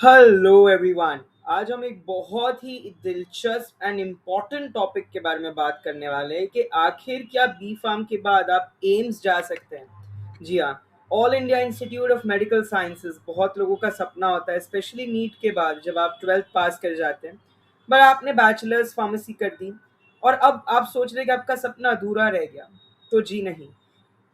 Hello everyone. आज हम एक बहुत ही दिलचस्प एंड इम्पॉर्टेंट टॉपिक के बारे में बात करने वाले हैं कि आखिर क्या बी फार्म के बाद आप एम्स जा सकते हैं। जी हाँ, all India institute of medical sciences बहुत लोगों का सपना होता है, स्पेशली नीट के बाद जब आप 12th पास कर जाते हैं। पर आपने बैचलर्स फार्मेसी कर दी और अब आप सोच रहे हैं कि आपका सपना अधूरा रह गया। तो जी नहीं,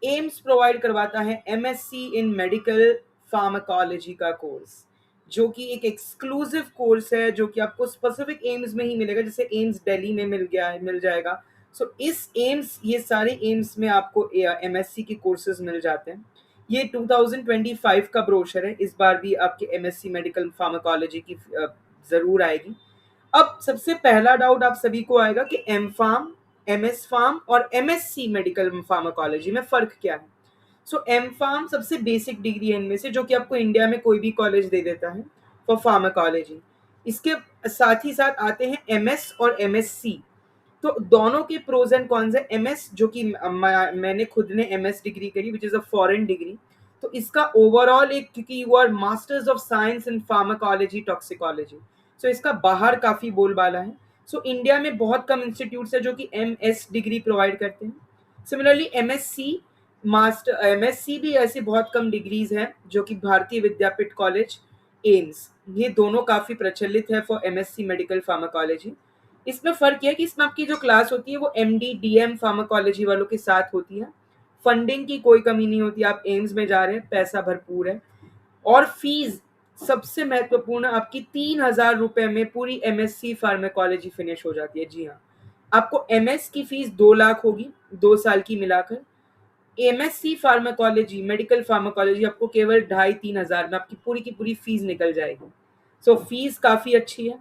एम्स प्रोवाइड करवाता है एमएससी इन मेडिकल फार्माकोलॉजी का कोर्स, जो कि एक एक्सक्लूसिव कोर्स है जो कि आपको स्पेसिफिक एम्स में ही मिलेगा। जैसे एम्स दिल्ली में मिल जाएगा। सो इस एम्स ये सारे एम्स में आपको एमएससी के कोर्सेज मिल जाते हैं। ये 2025 का ब्रोशर है। इस बार भी आपके एमएससी मेडिकल फार्माकोलॉजी की जरूर आएगी। अब सबसे पहला डाउट आप सभी को आएगा कि M pharm, M S pharm और एमएससी मेडिकल फार्माकोलॉजी में फर्क क्या है। सो एम फार्म सबसे बेसिक डिग्री है इनमें से, जो कि आपको इंडिया में कोई भी कॉलेज दे देता है फॉर फार्माकोलॉजी। इसके साथ ही साथ आते हैं एमएस और एमएससी। तो दोनों के प्रोज एंड कॉन्स है। एमएस जो कि मैंने खुद ने एमएस डिग्री करी, which is a foreign degree. तो इसका ओवरऑल एक, क्योंकि you are masters of science in pharmacology toxicology, so इसका बाहर काफी बोलबाला है। सो इंडिया में बहुत कम इंस्टीट्यूट्स है जो कि एमएस डिग्री प्रोवाइड करते हैं। सिमिलरली एमएससी, मास्टर एमएससी भी ऐसे बहुत कम डिग्रीज हैं जो कि भारतीय विद्यापीठ कॉलेज, एम्स, ये दोनों काफी प्रचलित है फॉर एमएससी मेडिकल फार्माकोलॉजी। इसमें फर्क यह है कि इसमें आपकी जो क्लास होती है वो एमडी डीएम फार्माकोलॉजी वालों के साथ होती है। फंडिंग की कोई कमी नहीं होती। आप एम्स में जा रहे हैं, पैसा भरपूर है। और फीस सबसे महत्वपूर्ण, आपकी 3,000 रुपए में पूरी एमएससी फार्माकोलॉजी फिनिश हो जाती है। जी हाँ, आपको एमएस की फीस 2 लाख होगी, 2 साल की मिलाकर। एमएससी फार्माकोलॉजी मेडिकल फार्माकोलॉजी आपको केवल 2,500-3,000 में आपकी पूरी की पूरी फीस निकल जाएगी। सो फीस काफी अच्छी है।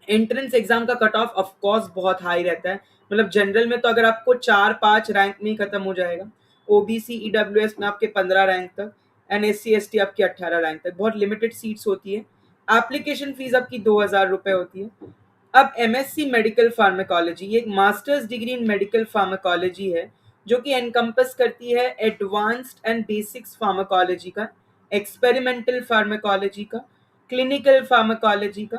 एंट्रेंस एग्जाम का कट ऑफ कोर्स बहुत हाई रहता है। मतलब जनरल में तो अगर आपको 4-5 रैंक में ही खत्म हो जाएगा। ओबीसी ईडब्ल्यूएस में आपके 15 रैंक तक, एंड एससी एसटी आपकी 18 रैंक तक। बहुत लिमिटेड सीट्स होती है। एप्लीकेशन फीस आपकी 2,000 रुपए होती है। अब एमएससी मेडिकल फार्माकोलॉजी ये एक masters degree in medical pharmacology है, जो कि एनकम्पस करती है एडवांस्ड एंड बेसिक्स फार्माकोलॉजी का, एक्सपेरिमेंटल फार्माकोलॉजी का, क्लिनिकल फार्माकोलॉजी का,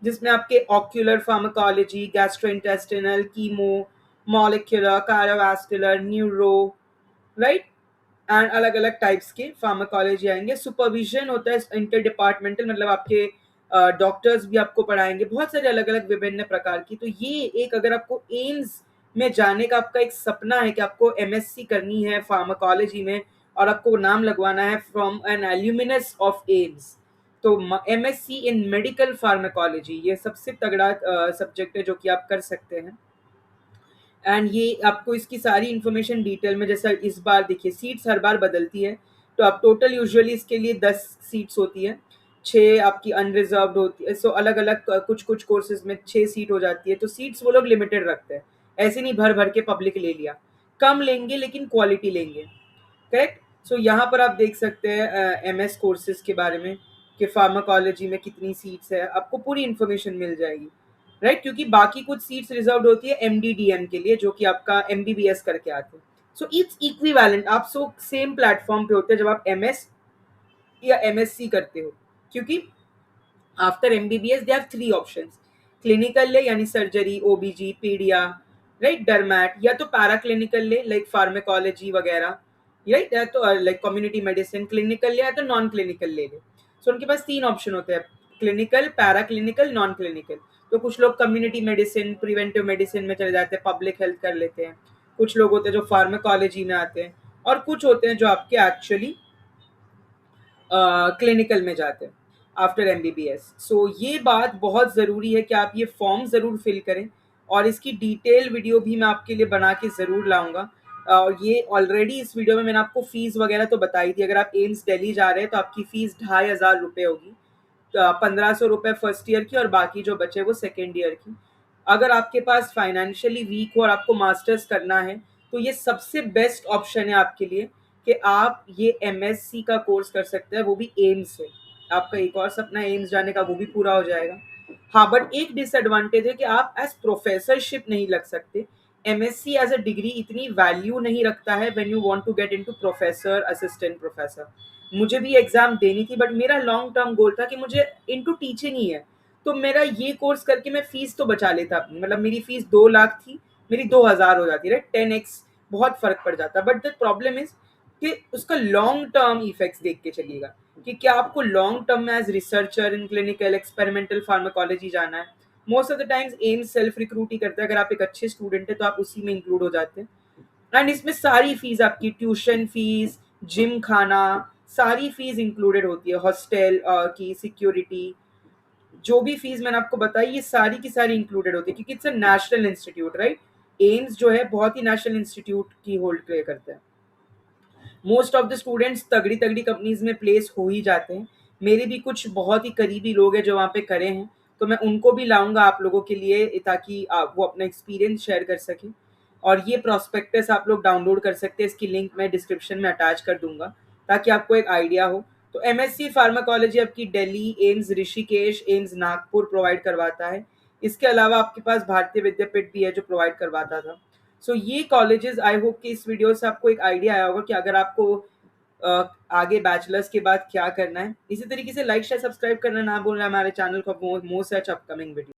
जिसमें आपके ocular pharmacology, gastrointestinal, chemo, molecular, cardiovascular, neuro, right, and अलग अलग टाइप्स के फार्माकोलॉजी आएंगे। सुपरविजन होता है इंटर डिपार्टमेंटल, मतलब आपके डॉक्टर्स भी आपको पढ़ाएंगे बहुत सारे अलग अलग विभिन्न प्रकार की। तो ये एक, अगर आपको एम्स में जाने का आपका एक सपना है कि आपको एमएससी करनी है फार्माकोलॉजी में और आपको नाम लगवाना है फ्रॉम एन एल्यूमिनस ऑफ एम्स, तो एमएससी इन मेडिकल फार्माकोलॉजी ये सबसे तगड़ा सब्जेक्ट है जो कि आप कर सकते हैं। एंड ये आपको इसकी सारी इन्फॉर्मेशन डिटेल में, जैसा इस बार देखिए सीट्स हर बार बदलती है। तो आप टोटल यूजुअली इसके लिए 10 सीट्स होती है, 6 आपकी अनरिजर्व्ड होती है। सो अलग अलग कुछ कुछ कोर्सेज में 6 सीट हो जाती है। तो सीट्स वो लोग लिमिटेड रखते हैं, ऐसे नहीं भर भर के पब्लिक ले लिया। कम लेंगे लेकिन क्वालिटी लेंगे। करेक्ट। सो यहाँ पर आप देख सकते हैं एमएस कोर्सेज के बारे में कि फार्माकोलॉजी में कितनी सीट्स है, आपको पूरी इन्फॉर्मेशन मिल जाएगी। राइट, क्योंकि बाकी कुछ सीट्स रिजर्व होती है एमडीडीएम के लिए, जो कि आपका एमबीबीएस करके आते हैं। सो इट्स इक्विवेलेंट, आप सो सेम प्लेटफॉर्म पे होते हैं जब आप एमएस या एमएससी करते हो। क्योंकि after MBBS they have 3 options: clinical ले यानी सर्जरी, ओबीजी, पीडिया, राइट, डरमैट, या तो पैरा क्लिनिकल ले लाइक फार्माकोलॉजी वगैरह, राइट, या तो लाइक कम्युनिटी मेडिसिन। क्लिनिकल ले या तो नॉन क्लिनिकल ले। सो उनके पास 3 ऑप्शन होते हैं: clinical, para clinical, non clinical. तो कुछ लोग कम्युनिटी मेडिसिन, प्रिवेंटिव मेडिसिन में चले जाते हैं, पब्लिक हेल्थ कर लेते हैं। कुछ लोग होते हैं जो फार्माकोलॉजी में आते हैं, और कुछ होते हैं जो आपके एक्चुअली क्लिनिकल में जाते हैं आफ्टर एमबीबीएस। सो ये बात बहुत ज़रूरी है कि आप ये फॉर्म ज़रूर फिल करें, और इसकी डिटेल वीडियो भी मैं आपके लिए बना के ज़रूर लाऊंगा। और ये ऑलरेडी इस वीडियो में मैंने आपको फीस वगैरह तो बताई थी। अगर आप एम्स दिल्ली जा रहे हैं तो आपकी फ़ीस 2,500 रुपये होगी। 1,500 रुपये फर्स्ट ईयर की और बाकी जो बचे वो सेकेंड ईयर की। अगर आपके पास फाइनेंशियली वीक हो और आपको मास्टर्स करना है तो ये सबसे बेस्ट ऑप्शन है आपके लिए कि आप ये एमएससी का कोर्स कर सकते हैं, वो भी एम्स से। आपका एक और सपना एम्स जाने का, वो भी पूरा हो जाएगा। हाँ, बट एक डिसएडवांटेज है कि आप एज प्रोफेसरशिप नहीं लग सकते। एमएससी एज अ डिग्री इतनी वैल्यू नहीं रखता है when you want to get into professor, assistant professor. मुझे भी एग्ज़ाम देनी थी, बट मेरा लॉन्ग टर्म गोल था कि मुझे इनटू टीचिंग ही है। तो मेरा ये कोर्स करके मैं फ़ीस तो बचा लेता अपनी, मतलब मेरी फ़ीस 2 लाख थी, मेरी 2000 हो जाती, राइट? 10x बहुत फ़र्क पड़ जाता। बट द प्रॉब्लम इज़ कि उसका लॉन्ग टर्म इफ़ेक्ट्स देख के चलिएगा कि क्या आपको लॉन्ग टर्म में as researcher in clinical experimental pharmacology जाना है। Most of the times AIIMS self recruit ही करता है, अगर आप एक अच्छे स्टूडेंट हैं तो आप उसी में इंक्लूड हो जाते हैं। एंड इसमें सारी फीस, आपकी ट्यूशन फीस, जिम खाना, सारी फीस इंक्लूडेड होती है, हॉस्टल की सिक्योरिटी, जो भी फीस मैंने आपको बताई ये सारी की सारी इंक्लूडेड होती है, क्योंकि it's a national institute, right? AIIMS जो है बहुत ही नेशनल इंस्टीट्यूट की होल्ड प्ले करता है। मोस्ट ऑफ द स्टूडेंट्स तगड़ी तगड़ी कंपनीज में प्लेस हो ही जाते हैं। मेरे भी कुछ बहुत ही करीबी लोग हैं जो वहाँ पे करे हैं, तो मैं उनको भी लाऊंगा आप लोगों के लिए, ताकि आप वो अपना एक्सपीरियंस शेयर कर सकें। और ये प्रॉस्पेक्टस आप लोग डाउनलोड कर सकते हैं, इसकी लिंक मैं डिस्क्रिप्शन में अटैच कर दूंगा ताकि आपको एक आइडिया हो। तो एमएससी फार्माकोलॉजी आपकी Delhi AIIMS Rishikesh, AIIMS Nagpur provide करवाता है। इसके अलावा आपके पास भारतीय विद्यापीठ भी है जो प्रोवाइड करवाता था। सो ये कॉलेजेस, आई होप कि इस वीडियो से आपको एक आइडिया आया होगा कि अगर आपको आगे बैचलर्स के बाद क्या करना है। इसी तरीके से लाइक शेयर सब्सक्राइब करना ना भूलना हमारे चैनल को, मोस्ट सच अपकमिंग वीडियो।